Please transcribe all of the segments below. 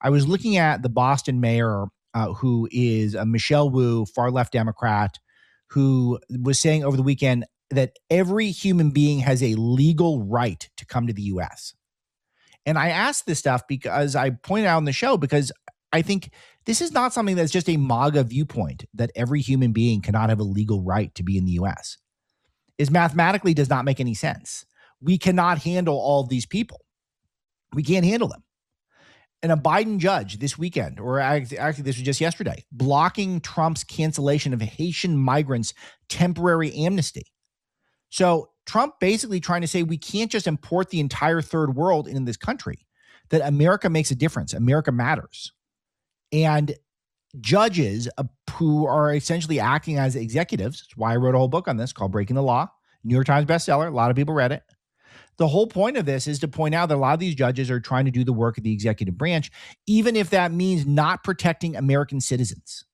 I was looking at the Boston mayor, who is a Michelle Wu, far left Democrat, who was saying over the weekend that every human being has a legal right to come to the U.S. And I asked this stuff because I pointed out on the show, because I think this is not something that's just a MAGA viewpoint, that every human being cannot have a legal right to be in the U.S. It mathematically does not make any sense. We cannot handle all of these people. We can't handle them. And a Biden judge this weekend, or actually this was just yesterday, blocking Trump's cancellation of Haitian migrants' temporary amnesty. So Trump basically trying to say we can't just import the entire third world into this country, that America makes a difference. America matters. And judges who are essentially acting as executives, that's why I wrote a whole book on this called Breaking the Law, New York Times bestseller, a lot of people read it. The whole point of this is to point out that a lot of these judges are trying to do the work of the executive branch, even if that means not protecting American citizens.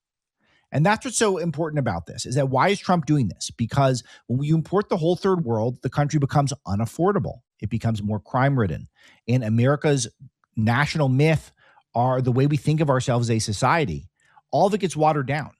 And that's what's so important about this, is that why is Trump doing this? Because when you import the whole third world, the country becomes unaffordable. It becomes more crime-ridden. And America's national myth, are the way we think of ourselves as a society, all of it gets watered down.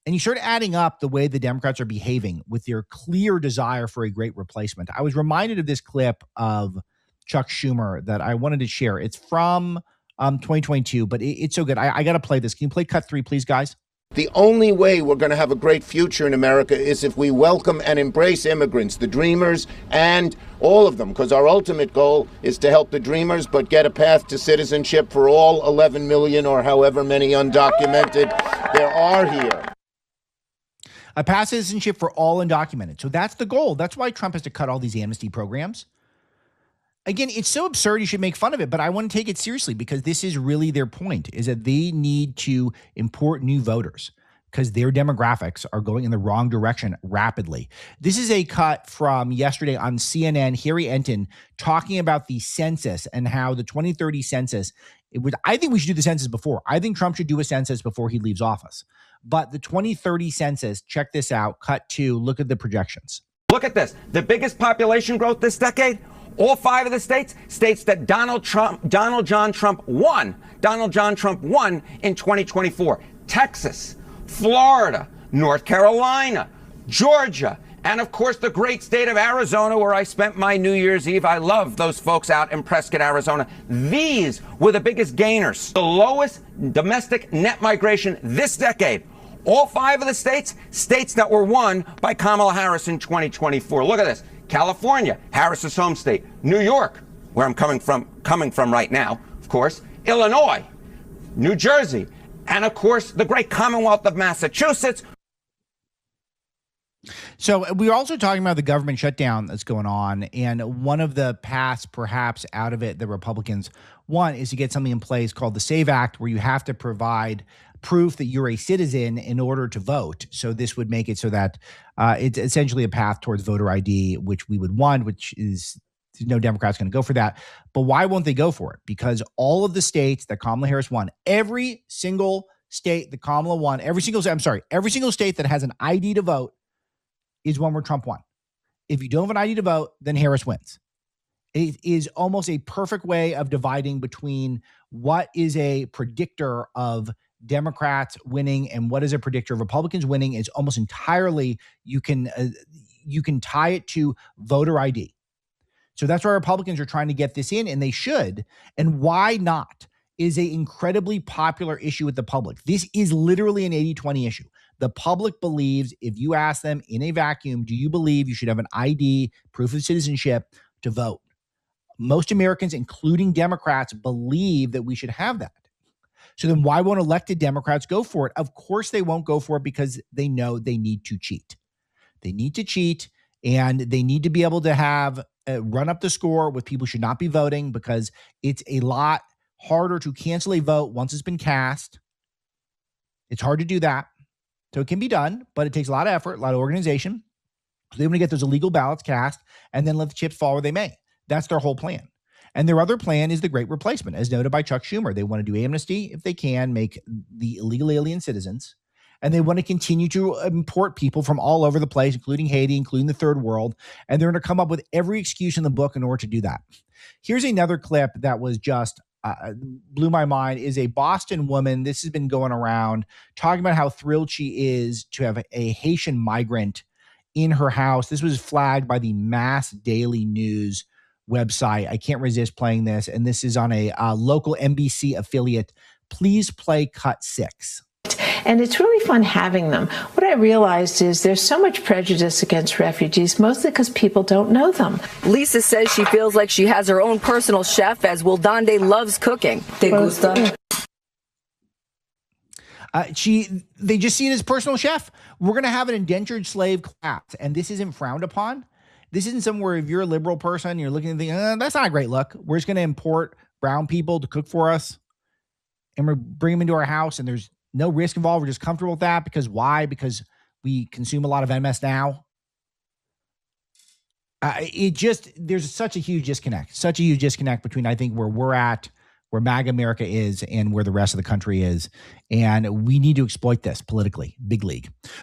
And you start adding up the way the Democrats are behaving with their clear desire for a great replacement. I was reminded of this clip of Chuck Schumer that I wanted to share. It's from 2022, but it's so good. I got to play this. Can you play cut 3, please, guys? The only way we're going to have a great future in America is if we welcome and embrace immigrants, the dreamers, and all of them, because our ultimate goal is to help the dreamers, but get a path to citizenship for all 11 million or however many undocumented there are here. A path to citizenship for all undocumented. So that's the goal. That's why Trump has to cut all these amnesty programs. Again, it's so absurd you should make fun of it, but I want to take it seriously, because this is really their point, is that they need to import new voters because their demographics are going in the wrong direction rapidly. This is a cut from yesterday on CNN, Harry Enton talking about the census and how the 2030 census, I think we should do the census before. I think Trump should do a census before he leaves office. But the 2030 census, check this out, cut 2, look at the projections. Look at this. The biggest population growth this decade, all 5 of the states that Donald John Trump won in 2024. Texas, Florida, North Carolina, Georgia, and of course the great state of Arizona, where I spent my New Year's Eve. I love those folks out in Prescott, Arizona. These were the biggest gainers. The lowest domestic net migration this decade. All 5 of the states that were won by Kamala Harris in 2024. Look at this. California, Harris's home state. New York, where I'm coming from right now, of course. Illinois, New Jersey, and of course, the great Commonwealth of Massachusetts. So we're also talking about the government shutdown that's going on. And one of the paths perhaps out of it, the Republicans want, is to get something in place called the SAVE Act, where you have to provide proof that you're a citizen in order to vote. So this would make it so that it's essentially a path towards voter ID, which we would want, which is no Democrat's going to go for that. But why won't they go for it? Because all of the states that Kamala Harris won, every single state that Kamala won, every single state that has an ID to vote is one where Trump won. If you don't have an ID to vote, then Harris wins. It is almost a perfect way of dividing between what is a predictor of Democrats winning and what is a predictor of Republicans winning. Is almost entirely you can tie it to voter ID. So that's why Republicans are trying to get this in, and they should. And why not? Is an incredibly popular issue with the public. This is literally an 80-20 issue. The public believes, if you ask them in a vacuum, do you believe you should have an ID, proof of citizenship, to vote? Most Americans, including Democrats, believe that we should have that. So then why won't elected Democrats go for it? Of course they won't go for it, because they know they need to cheat. They need to cheat, and they need to be able to have run up the score with people who should not be voting, because it's a lot harder to cancel a vote once it's been cast. It's hard to do that. So it can be done, but it takes a lot of effort, a lot of organization. So they want to get those illegal ballots cast and then let the chips fall where they may. That's their whole plan. And their other plan is the great replacement, as noted by Chuck Schumer. They want to do amnesty if they can, make the illegal alien citizens. And they want to continue to import people from all over the place, including Haiti, including the third world. And they're going to come up with every excuse in the book in order to do that. Here's another clip that was just blew my mind is a Boston woman. This has been going around talking about how thrilled she is to have a Haitian migrant in her house. This was flagged by the Mass Daily News website. I can't resist playing this. And this is on a local NBC affiliate. Please play cut 6. And it's really fun having them. What I realized is there's so much prejudice against refugees, mostly because people don't know them. Lisa says she feels like she has her own personal chef, as Wildande loves cooking. Te gusta? They just see it as personal chef. We're going to have an indentured slave class, and this isn't frowned upon. This isn't somewhere if you're a liberal person, you're looking at the that's not a great look. We're just going to import brown people to cook for us, and we're bring them into our house, and there's no risk involved. We're just comfortable with that because why? Because we consume a lot of MS now. There's such a huge disconnect between, I think, where we're at, where MAGA America is, and where the rest of the country is. And we need to exploit this politically, big league.